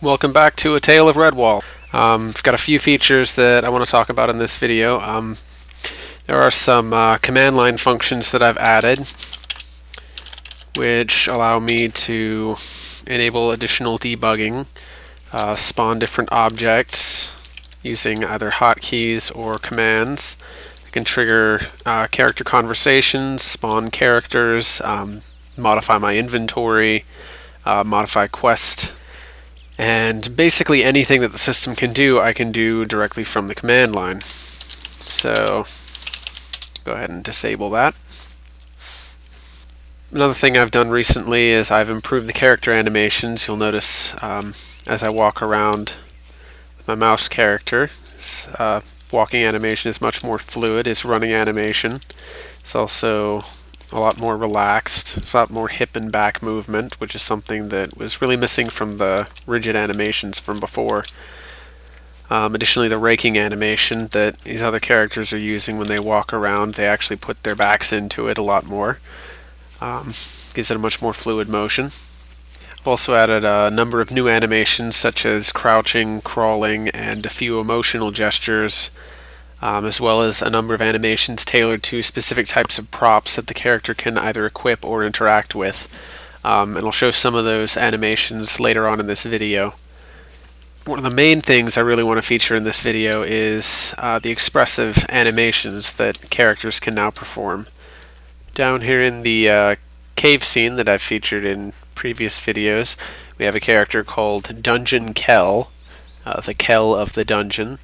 Welcome back to A Tale of Redwall. I've got a few features that I want to talk about in this video. There are some command line functions that I've added which allow me to enable additional debugging, spawn different objects using either hotkeys or commands. I can trigger character conversations, spawn characters, modify my inventory, modify quest, and basically anything that the system can do, I can do directly from the command line. So go ahead and disable that. Another thing I've done recently is I've improved the character animations. You'll notice as I walk around with my mouse character, walking animation is much more fluid. It's running animation. It's also a lot more relaxed. It's a lot more hip and back movement, which is something that was really missing from the rigid animations from before. Additionally, the raking animation that these other characters are using when they walk around, they actually put their backs into it a lot more. Gives it a much more fluid motion. I've also added a number of new animations such as crouching, crawling, and a few emotional gestures, as well as a number of animations tailored to specific types of props that the character can either equip or interact with. And I'll show some of those animations later on in this video. One of the main things I really want to feature in this video is the expressive animations that characters can now perform. Down here in the cave scene that I've featured in previous videos, we have a character called Dungeon Kel, the Kel of the dungeon.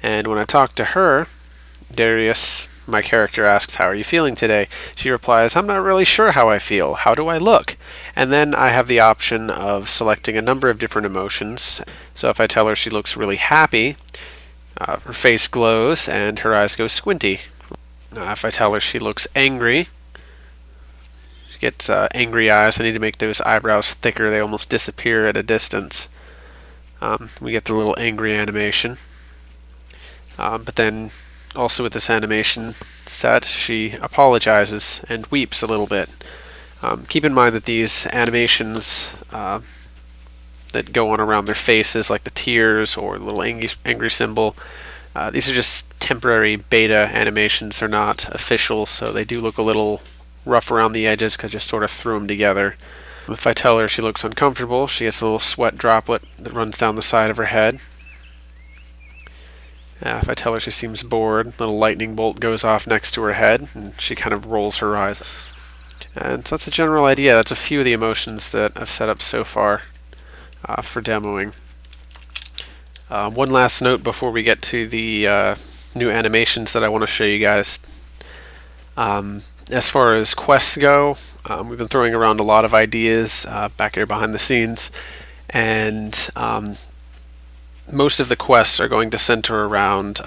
And when I talk to her, Darius, my character, asks, "How are you feeling today?" She replies, "I'm not really sure how I feel. How do I look?" And then I have the option of selecting a number of different emotions. So if I tell her she looks really happy, her face glows and her eyes go squinty. If I tell her she looks angry, she gets angry eyes. I need to make those eyebrows thicker. They almost disappear at a distance. We get the little angry animation. But then also with this animation set, she apologizes and weeps a little bit. Keep in mind that these animations that go on around their faces, like the tears or the little angry symbol, these are just temporary beta animations. They're not official, so they do look a little rough around the edges because I just sort of threw them together. If I tell her she looks uncomfortable, she gets a little sweat droplet that runs down the side of her head. If I tell her she seems bored, a little lightning bolt goes off next to her head, and she kind of rolls her eyes. And so that's a general idea. That's a few of the emotions that I've set up so far for demoing. One last note before we get to the new animations that I want to show you guys. As far as quests go, we've been throwing around a lot of ideas back here behind the scenes, and most of the quests are going to center around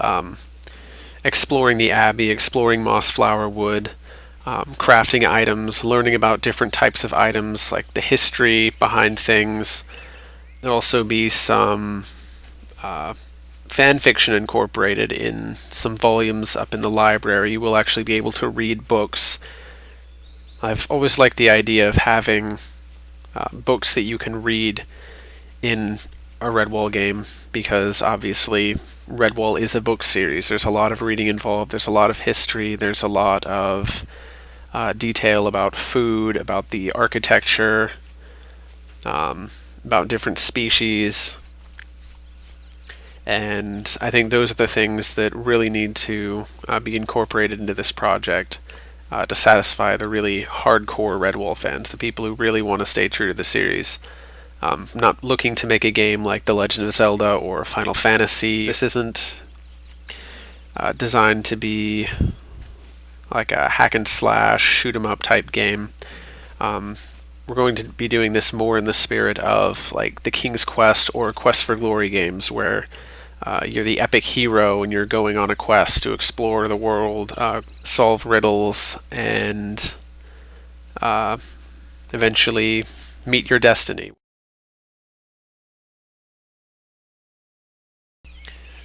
exploring the Abbey, exploring Mossflower Wood, crafting items, learning about different types of items, like the history behind things. There'll also be some fan fiction incorporated in some volumes up in the library. You will actually be able to read books. I've always liked the idea of having books that you can read in a Redwall game, because obviously Redwall is a book series. There's a lot of reading involved, there's a lot of history, there's a lot of detail about food, about the architecture, about different species, and I think those are the things that really need to be incorporated into this project to satisfy the really hardcore Redwall fans, the people who really want to stay true to the series. Not looking to make a game like The Legend of Zelda or Final Fantasy. This isn't designed to be like a hack and slash, shoot 'em up type game. We're going to be doing this more in the spirit of like the King's Quest or Quest for Glory games, where you're the epic hero and you're going on a quest to explore the world, solve riddles, and eventually meet your destiny.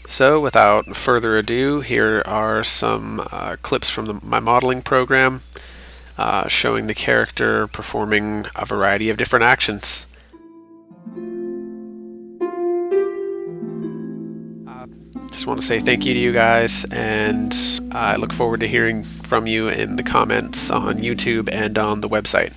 So without further ado, here are some clips from my modeling program showing the character performing a variety of different actions. Just want to say thank you to you guys, and I look forward to hearing from you in the comments on YouTube and on the website.